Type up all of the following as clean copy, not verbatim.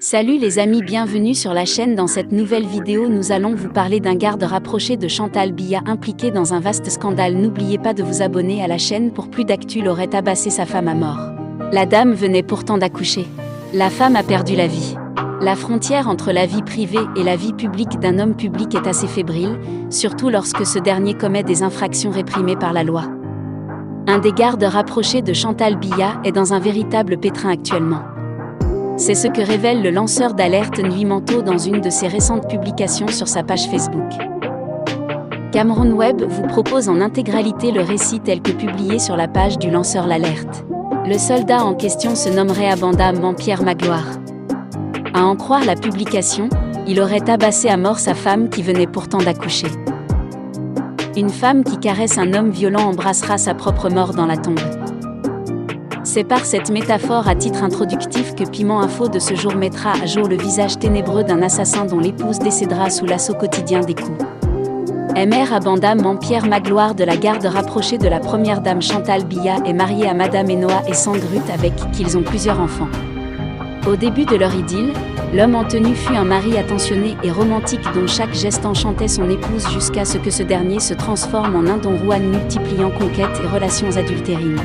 Salut les amis, bienvenue sur la chaîne. Dans cette nouvelle vidéo, nous allons vous parler d'un garde rapproché de Chantal Biya impliqué dans un vaste scandale. N'oubliez pas de vous abonner à la chaîne pour plus d'actu. Il aurait tabassé sa femme à mort. La dame venait pourtant d'accoucher. La femme a perdu la vie. La frontière entre la vie privée et la vie publique d'un homme public est assez fébrile, surtout lorsque ce dernier commet des infractions réprimées par la loi. Un des gardes rapprochés de Chantal Biya est dans un véritable pétrin actuellement. C'est ce que révèle le lanceur d'alerte Nuit Manteau dans une de ses récentes publications sur sa page Facebook. Cameroun Web vous propose en intégralité le récit tel que publié sur la page du lanceur l'alerte. Le soldat en question se nommerait Abanda Mampierre Magloire. À en croire la publication, il aurait tabassé à mort sa femme qui venait pourtant d'accoucher. Une femme qui caresse un homme violent embrassera sa propre mort dans la tombe. C'est par cette métaphore à titre introductif que Piment Info de ce jour mettra à jour le visage ténébreux d'un assassin dont l'épouse décédera sous l'assaut quotidien des coups. Mr Abanda Mampierre Magloire de la garde rapprochée de la première dame Chantal Biya est marié à Madame Enoa et Sangrut avec qui ils ont plusieurs enfants. Au début de leur idylle, l'homme en tenue fut un mari attentionné et romantique dont chaque geste enchantait son épouse jusqu'à ce que ce dernier se transforme en un Don Juan multipliant conquêtes et relations adultérines.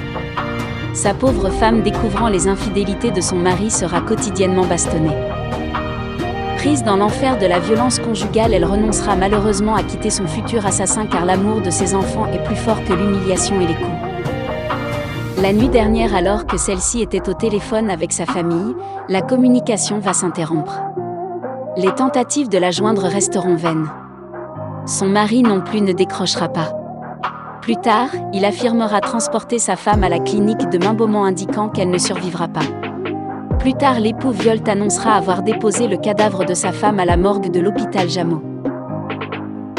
Sa pauvre femme, découvrant les infidélités de son mari, sera quotidiennement bastonnée. Prise dans l'enfer de la violence conjugale, elle renoncera malheureusement à quitter son futur assassin car l'amour de ses enfants est plus fort que l'humiliation et les coups. La nuit dernière, alors que celle-ci était au téléphone avec sa famille, la communication va s'interrompre. Les tentatives de la joindre resteront vaines. Son mari non plus ne décrochera pas. Plus tard, il affirmera transporter sa femme à la clinique de Main-Beaumont indiquant qu'elle ne survivra pas. Plus tard, l'époux Violt annoncera avoir déposé le cadavre de sa femme à la morgue de l'hôpital Jameau.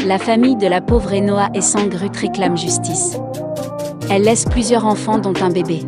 La famille de la pauvre Enoa et Sangrut réclame justice. Elle laisse plusieurs enfants dont un bébé.